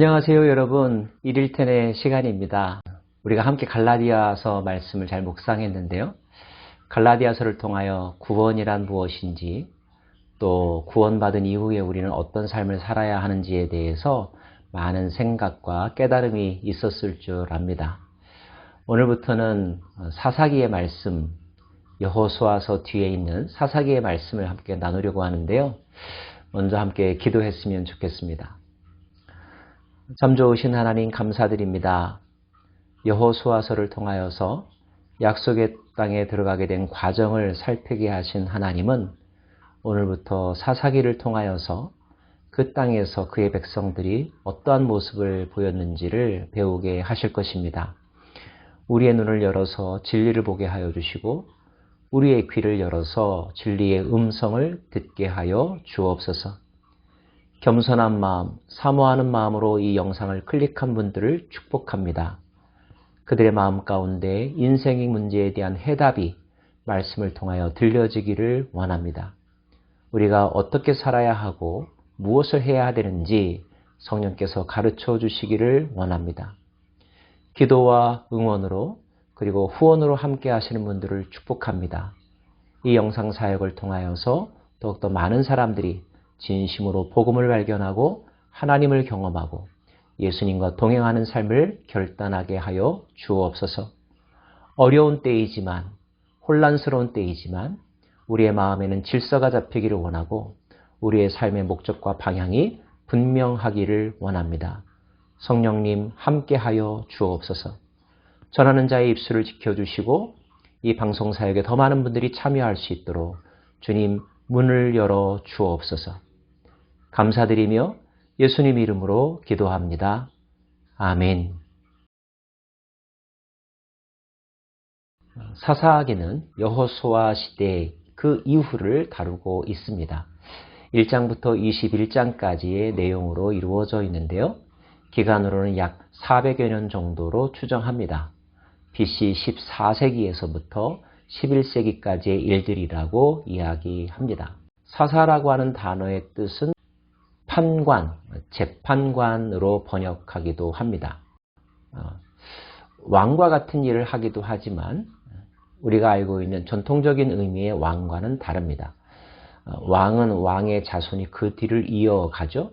안녕하세요 여러분. 1일텐의 시간입니다. 우리가 함께 갈라디아서 말씀을 잘 묵상했는데요. 갈라디아서를 통하여 구원이란 무엇인지, 또 구원받은 이후에 우리는 어떤 삶을 살아야 하는지에 대해서 많은 생각과 깨달음이 있었을 줄 압니다. 오늘부터는 사사기의 말씀, 여호수아서 뒤에 있는 사사기의 말씀을 함께 나누려고 하는데요. 먼저 함께 기도했으면 좋겠습니다. 참 좋으신 하나님 감사드립니다. 여호수아서를 통하여서 약속의 땅에 들어가게 된 과정을 살피게 하신 하나님은 오늘부터 사사기를 통하여서 그 땅에서 그의 백성들이 어떠한 모습을 보였는지를 배우게 하실 것입니다. 우리의 눈을 열어서 진리를 보게 하여 주시고 우리의 귀를 열어서 진리의 음성을 듣게 하여 주옵소서. 겸손한 마음, 사모하는 마음으로 이 영상을 클릭한 분들을 축복합니다. 그들의 마음 가운데 인생의 문제에 대한 해답이 말씀을 통하여 들려지기를 원합니다. 우리가 어떻게 살아야 하고 무엇을 해야 되는지 성령께서 가르쳐 주시기를 원합니다. 기도와 응원으로 그리고 후원으로 함께 하시는 분들을 축복합니다. 이 영상 사역을 통하여서 더욱더 많은 사람들이 진심으로 복음을 발견하고 하나님을 경험하고 예수님과 동행하는 삶을 결단하게 하여 주옵소서. 어려운 때이지만, 혼란스러운 때이지만 우리의 마음에는 질서가 잡히기를 원하고 우리의 삶의 목적과 방향이 분명하기를 원합니다. 성령님 함께하여 주옵소서. 전하는 자의 입술을 지켜주시고 이 방송 사역에 더 많은 분들이 참여할 수 있도록 주님 문을 열어 주옵소서. 감사드리며 예수님 이름으로 기도합니다. 아멘. 사사기는 여호수아 시대 그 이후를 다루고 있습니다. 1장부터 21장까지의 내용으로 이루어져 있는데요. 기간으로는 약 400여 년 정도로 추정합니다. BC 14세기에서부터 11세기까지의 일들이라고 이야기합니다. 사사라고 하는 단어의 뜻은 판관, 재판관으로 번역하기도 합니다. 왕과 같은 일을 하기도 하지만 우리가 알고 있는 전통적인 의미의 왕과는 다릅니다. 왕은 왕의 자손이 그 뒤를 이어가죠.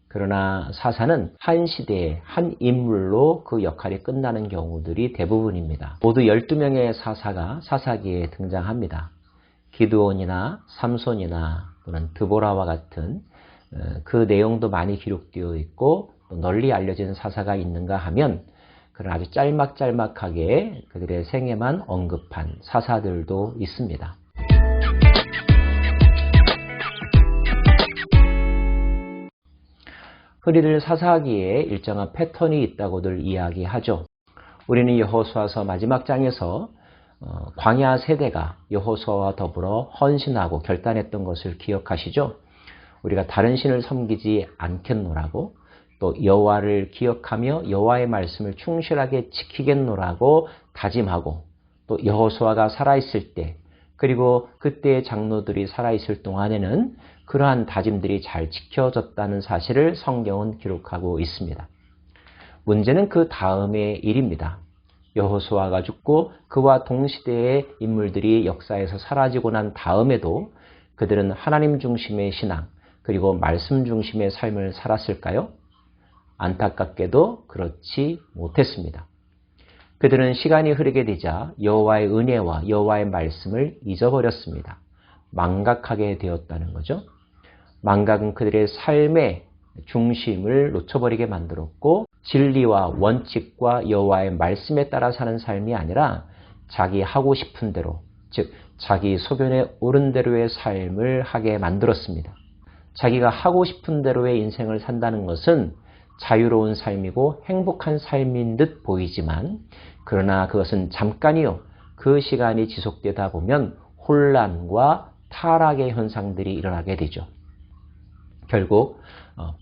그러나 사사는 한 시대에 한 인물로 그 역할이 끝나는 경우들이 대부분입니다. 모두 12명의 사사가 사사기에 등장합니다. 기드온이나 삼손이나 또는 드보라와 같은 그 내용도 많이 기록되어 있고 널리 알려진 사사가 있는가 하면 그런 아주 짤막짤막하게 그들의 생애만 언급한 사사들도 있습니다. 흔히들 사사기에 일정한 패턴이 있다고들 이야기하죠. 우리는 여호수아서 마지막 장에서 광야 세대가 여호수아와 더불어 헌신하고 결단했던 것을 기억하시죠? 우리가 다른 신을 섬기지 않겠노라고, 또 여호와를 기억하며 여호와의 말씀을 충실하게 지키겠노라고 다짐하고, 또 여호수아가 살아있을 때, 그리고 그때의 장로들이 살아있을 동안에는 그러한 다짐들이 잘 지켜졌다는 사실을 성경은 기록하고 있습니다. 문제는 그 다음의 일입니다. 여호수아가 죽고 그와 동시대의 인물들이 역사에서 사라지고 난 다음에도 그들은 하나님 중심의 신앙, 그리고 말씀 중심의 삶을 살았을까요? 안타깝게도 그렇지 못했습니다. 그들은 시간이 흐르게 되자 여호와의 은혜와 여호와의 말씀을 잊어버렸습니다. 망각하게 되었다는 거죠. 망각은 그들의 삶의 중심을 놓쳐버리게 만들었고 진리와 원칙과 여호와의 말씀에 따라 사는 삶이 아니라 자기 하고 싶은 대로, 즉 자기 소견에 오른 대로의 삶을 하게 만들었습니다. 자기가 하고 싶은 대로의 인생을 산다는 것은 자유로운 삶이고 행복한 삶인 듯 보이지만 그러나 그것은 잠깐이요. 그 시간이 지속되다 보면 혼란과 타락의 현상들이 일어나게 되죠. 결국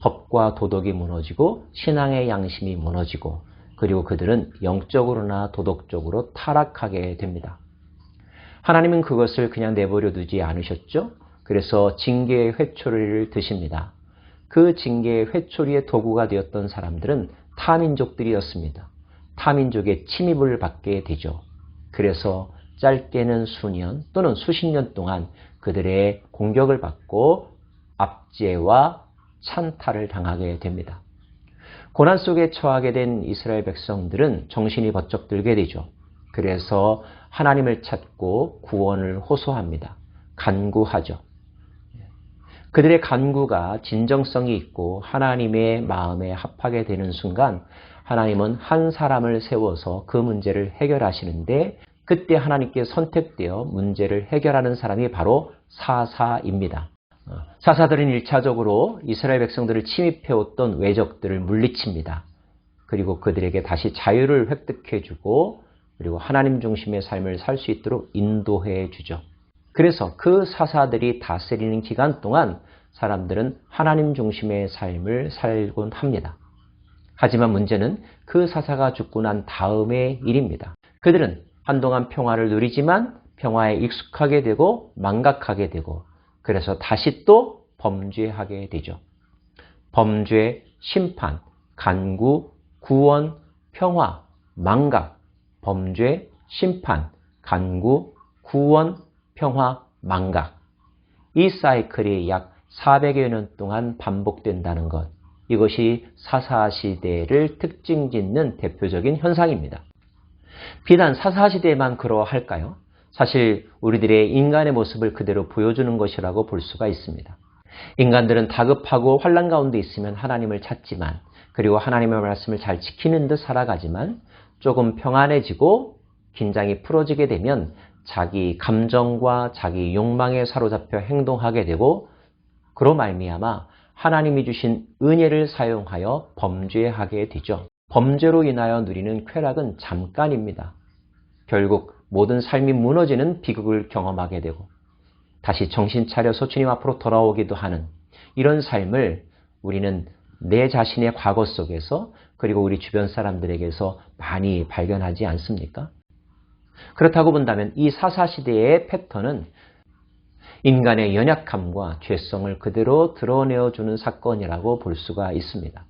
법과 도덕이 무너지고 신앙의 양심이 무너지고 그리고 그들은 영적으로나 도덕적으로 타락하게 됩니다. 하나님은 그것을 그냥 내버려 두지 않으셨죠. 그래서 징계의 회초리를 드십니다. 그 징계의 회초리의 도구가 되었던 사람들은 타민족들이었습니다. 타민족의 침입을 받게 되죠. 그래서 짧게는 수년 또는 수십 년 동안 그들의 공격을 받고 압제와 찬탈을 당하게 됩니다. 고난 속에 처하게 된 이스라엘 백성들은 정신이 번쩍 들게 되죠. 그래서 하나님을 찾고 구원을 호소합니다. 간구하죠. 그들의 간구가 진정성이 있고 하나님의 마음에 합하게 되는 순간 하나님은 한 사람을 세워서 그 문제를 해결하시는데 그때 하나님께 선택되어 문제를 해결하는 사람이 바로 사사입니다. 사사들은 1차적으로 이스라엘 백성들을 침입해왔던 외적들을 물리칩니다. 그리고 그들에게 다시 자유를 획득해주고 그리고 하나님 중심의 삶을 살 수 있도록 인도해 주죠. 그래서 그 사사들이 다스리는 기간 동안 사람들은 하나님 중심의 삶을 살곤 합니다. 하지만 문제는 그 사사가 죽고 난 다음의 일입니다. 그들은 한동안 평화를 누리지만 평화에 익숙하게 되고 망각하게 되고 그래서 다시 또 범죄하게 되죠. 범죄, 심판, 간구, 구원, 평화, 망각, 범죄, 심판, 간구, 구원, 평화, 망각. 이 사이클이 약 400여 년 동안 반복된다는 것. 이것이 사사시대를 특징 짓는 대표적인 현상입니다. 비단 사사시대에만 그러할까요? 사실 우리들의 인간의 모습을 그대로 보여주는 것이라고 볼 수가 있습니다. 인간들은 다급하고 환난 가운데 있으면 하나님을 찾지만 그리고 하나님의 말씀을 잘 지키는 듯 살아가지만 조금 평안해지고 긴장이 풀어지게 되면 자기 감정과 자기 욕망에 사로잡혀 행동하게 되고 그로 말미암아 하나님이 주신 은혜를 사용하여 범죄하게 되죠. 범죄로 인하여 누리는 쾌락은 잠깐입니다. 결국 모든 삶이 무너지는 비극을 경험하게 되고 다시 정신 차려서 주님 앞으로 돌아오기도 하는 이런 삶을 우리는 내 자신의 과거 속에서 그리고 우리 주변 사람들에게서 많이 발견하지 않습니까? 그렇다고 본다면 이 사사시대의 패턴은 인간의 연약함과 죄성을 그대로 드러내어주는 사건이라고 볼 수가 있습니다.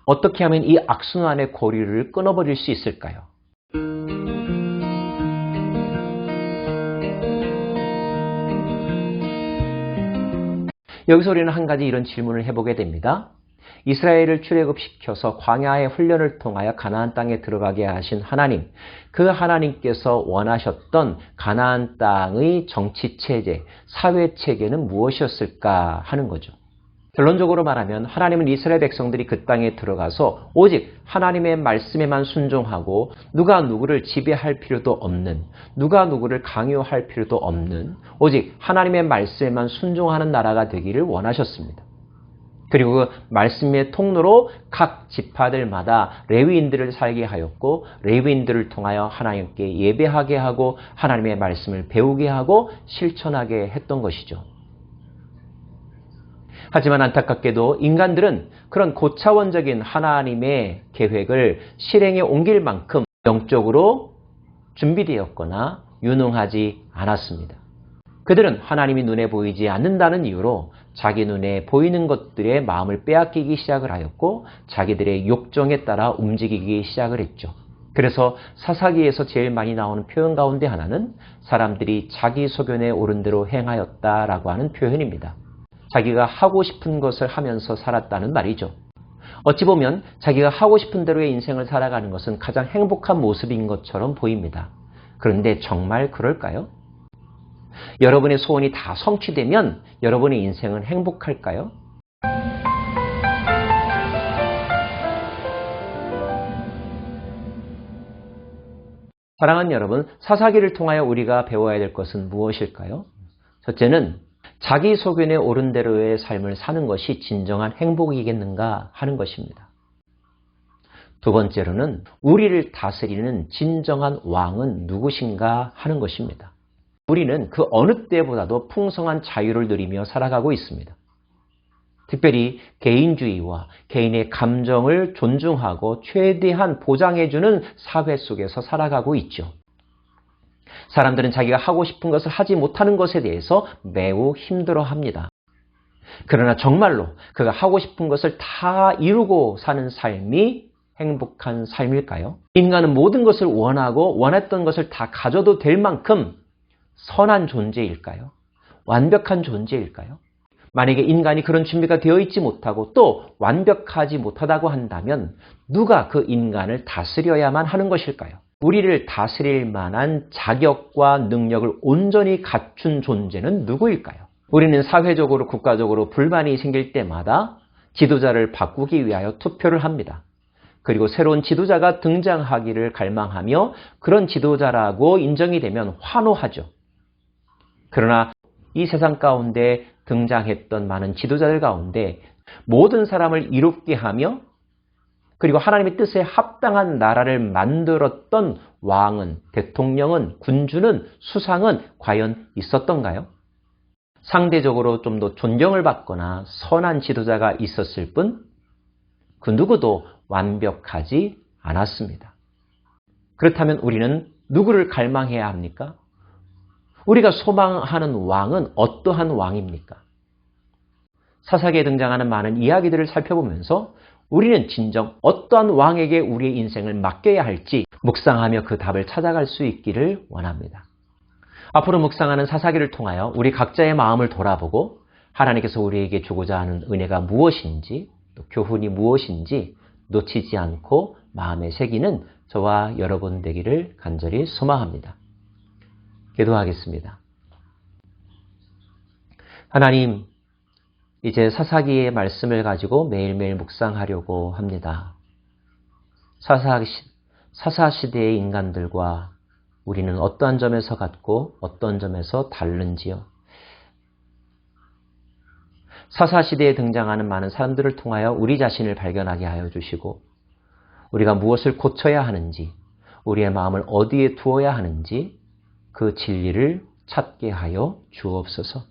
어떻게 하면 이 악순환의 고리를 끊어버릴 수 있을까요? 여기서 우리는 한 가지 이런 질문을 해보게 됩니다. 이스라엘을 출애굽시켜서 광야의 훈련을 통하여 가나안 땅에 들어가게 하신 하나님, 그 하나님께서 원하셨던 가나안 땅의 정치체제, 사회체계는 무엇이었을까 하는 거죠. 결론적으로 말하면 하나님은 이스라엘 백성들이 그 땅에 들어가서 오직 하나님의 말씀에만 순종하고 누가 누구를 지배할 필요도 없는, 누가 누구를 강요할 필요도 없는 오직 하나님의 말씀에만 순종하는 나라가 되기를 원하셨습니다. 그리고 그 말씀의 통로로 각 지파들마다 레위인들을 살게 하였고 레위인들을 통하여 하나님께 예배하게 하고 하나님의 말씀을 배우게 하고 실천하게 했던 것이죠. 하지만 안타깝게도 인간들은 그런 고차원적인 하나님의 계획을 실행에 옮길 만큼 영적으로 준비되었거나 유능하지 않았습니다. 그들은 하나님이 눈에 보이지 않는다는 이유로 자기 눈에 보이는 것들의 마음을 빼앗기기 시작을 하였고 자기들의 욕정에 따라 움직이기 시작을 했죠. 그래서 사사기에서 제일 많이 나오는 표현 가운데 하나는 사람들이 자기 소견에 옳은 대로 행하였다라고 하는 표현입니다. 자기가 하고 싶은 것을 하면서 살았다는 말이죠. 어찌 보면 자기가 하고 싶은 대로의 인생을 살아가는 것은 가장 행복한 모습인 것처럼 보입니다. 그런데 정말 그럴까요? 여러분의 소원이 다 성취되면 여러분의 인생은 행복할까요? 사랑하는 여러분, 사사기를 통하여 우리가 배워야 될 것은 무엇일까요? 첫째는 자기 소견에 옳은 대로의 삶을 사는 것이 진정한 행복이겠는가 하는 것입니다. 두 번째로는 우리를 다스리는 진정한 왕은 누구신가 하는 것입니다. 우리는 그 어느 때보다도 풍성한 자유를 누리며 살아가고 있습니다. 특별히 개인주의와 개인의 감정을 존중하고 최대한 보장해주는 사회 속에서 살아가고 있죠. 사람들은 자기가 하고 싶은 것을 하지 못하는 것에 대해서 매우 힘들어합니다. 그러나 정말로 그가 하고 싶은 것을 다 이루고 사는 삶이 행복한 삶일까요? 인간은 모든 것을 원하고 원했던 것을 다 가져도 될 만큼 선한 존재일까요? 완벽한 존재일까요? 만약에 인간이 그런 준비가 되어 있지 못하고 또 완벽하지 못하다고 한다면 누가 그 인간을 다스려야만 하는 것일까요? 우리를 다스릴 만한 자격과 능력을 온전히 갖춘 존재는 누구일까요? 우리는 사회적으로 국가적으로 불만이 생길 때마다 지도자를 바꾸기 위하여 투표를 합니다. 그리고 새로운 지도자가 등장하기를 갈망하며 그런 지도자라고 인정이 되면 환호하죠. 그러나 이 세상 가운데 등장했던 많은 지도자들 가운데 모든 사람을 이롭게 하며 그리고 하나님의 뜻에 합당한 나라를 만들었던 왕은, 대통령은, 군주는, 수상은 과연 있었던가요? 상대적으로 좀 더 존경을 받거나 선한 지도자가 있었을 뿐 그 누구도 완벽하지 않았습니다. 그렇다면 우리는 누구를 갈망해야 합니까? 우리가 소망하는 왕은 어떠한 왕입니까? 사사기에 등장하는 많은 이야기들을 살펴보면서 우리는 진정 어떠한 왕에게 우리의 인생을 맡겨야 할지 묵상하며 그 답을 찾아갈 수 있기를 원합니다. 앞으로 묵상하는 사사기를 통하여 우리 각자의 마음을 돌아보고 하나님께서 우리에게 주고자 하는 은혜가 무엇인지 또 교훈이 무엇인지 놓치지 않고 마음에 새기는 저와 여러분 되기를 간절히 소망합니다. 기도하겠습니다. 하나님, 이제 사사기의 말씀을 가지고 매일매일 묵상하려고 합니다. 사사시대의 인간들과 우리는 어떠한 점에서 같고 어떤 점에서 다른지요. 사사시대에 등장하는 많은 사람들을 통하여 우리 자신을 발견하게 하여 주시고 우리가 무엇을 고쳐야 하는지, 우리의 마음을 어디에 두어야 하는지 그 진리를 찾게 하여 주옵소서.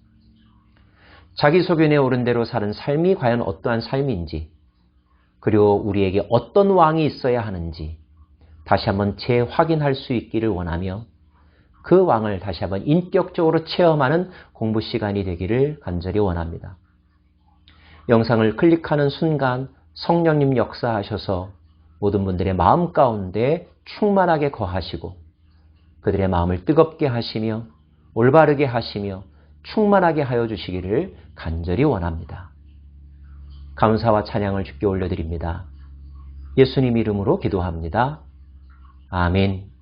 자기 소견에 오른 대로 사는 삶이 과연 어떠한 삶인지, 그리고 우리에게 어떤 왕이 있어야 하는지 다시 한번 재확인할 수 있기를 원하며 그 왕을 다시 한번 인격적으로 체험하는 공부 시간이 되기를 간절히 원합니다. 영상을 클릭하는 순간 성령님 역사하셔서 모든 분들의 마음 가운데 충만하게 거하시고 그들의 마음을 뜨겁게 하시며 올바르게 하시며 충만하게 하여 주시기를 간절히 원합니다. 감사와 찬양을 주께 올려드립니다. 예수님 이름으로 기도합니다. 아멘.